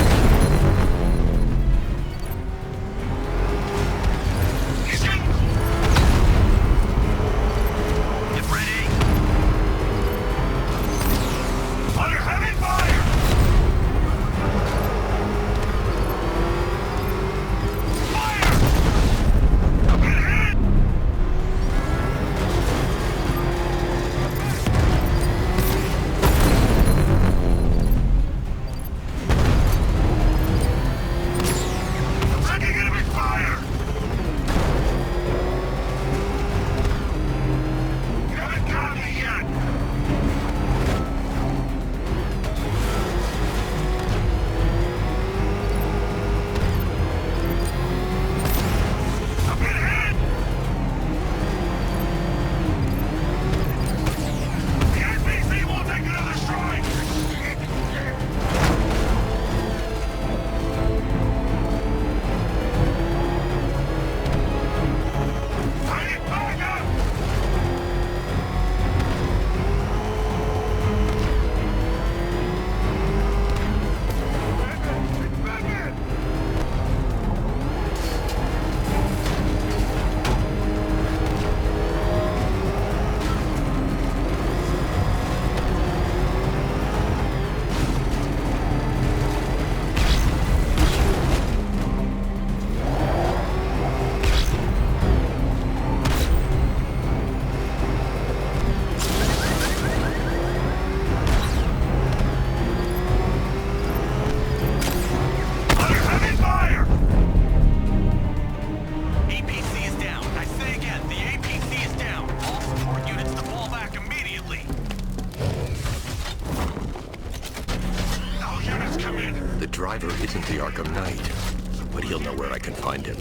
The driver isn't the Arkham Knight, but he'll know where I can find him.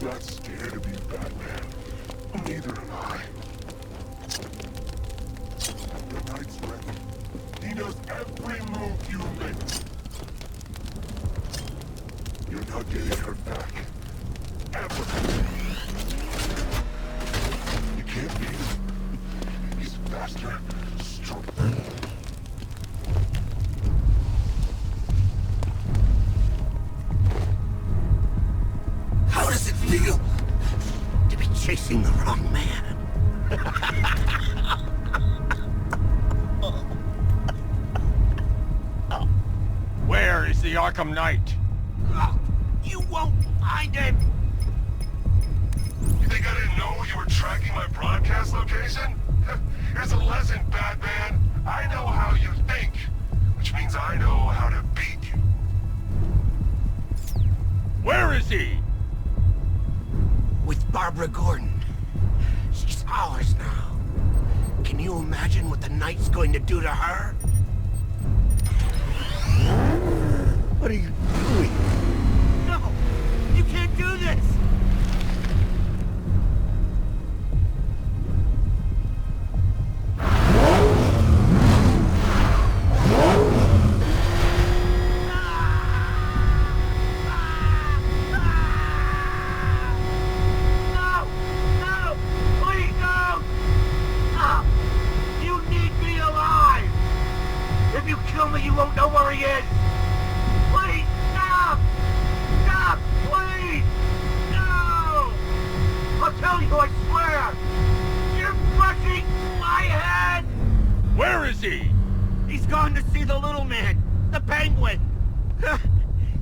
He's not scared of you, Batman. Neither am I. The Knight's ready. He knows every move you make. You're not getting her back. Ever. You can't beat him. He's faster, stronger.
How does it feel to be chasing the wrong man?
Where is the Arkham Knight?
You won't find him!
You think I didn't know you were tracking my broadcast location? Here's a lesson, Batman. I know how you think, which means I know how to beat you.
Where is he?
With Barbara Gordon. She's ours now. Can you imagine what the Knight's going to do to her? What are you doing? No! You can't do this! You won't know where he is! Please, stop! Stop, please! No! I'll tell you, I swear! You're crushing my head!
Where is he?
He's gone to see the little man, the Penguin.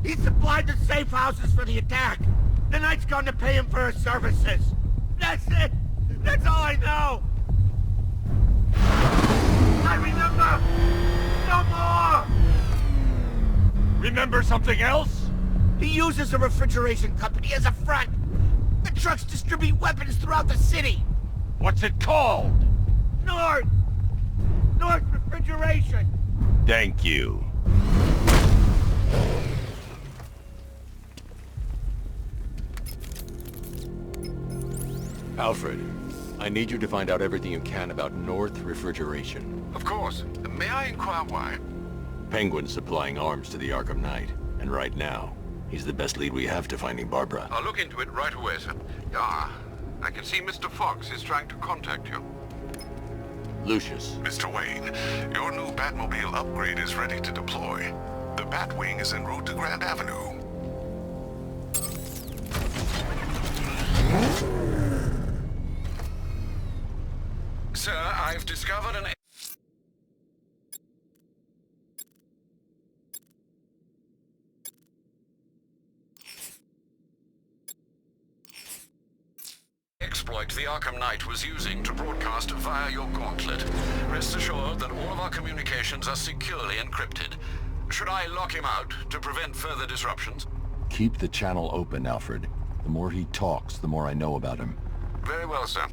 He supplied the safe houses for the attack. The Knight's gone to pay him for his services. That's it! That's all I know! I remember! No more!
Remember something else?
He uses a refrigeration company as a front. The trucks distribute weapons throughout the city.
What's it called?
North Refrigeration.
Thank you.
Alfred, I need you to find out everything you can about North Refrigeration.
Of course. May I inquire why?
Penguin's supplying arms to the Arkham Knight, and right now, he's the best lead we have to finding Barbara.
I'll look into it right away, sir. I can see Mr. Fox is trying to contact you.
Lucius.
Mr. Wayne, your new Batmobile upgrade is ready to deploy. The Batwing is en route to Grand Avenue.
Sir, I've discovered an exploit the Arkham Knight was using to broadcast via your gauntlet. Rest assured that all of our communications are securely encrypted. Should I lock him out to prevent further disruptions?
Keep the channel open, Alfred. The more he talks, the more I know about him.
Very well, sir.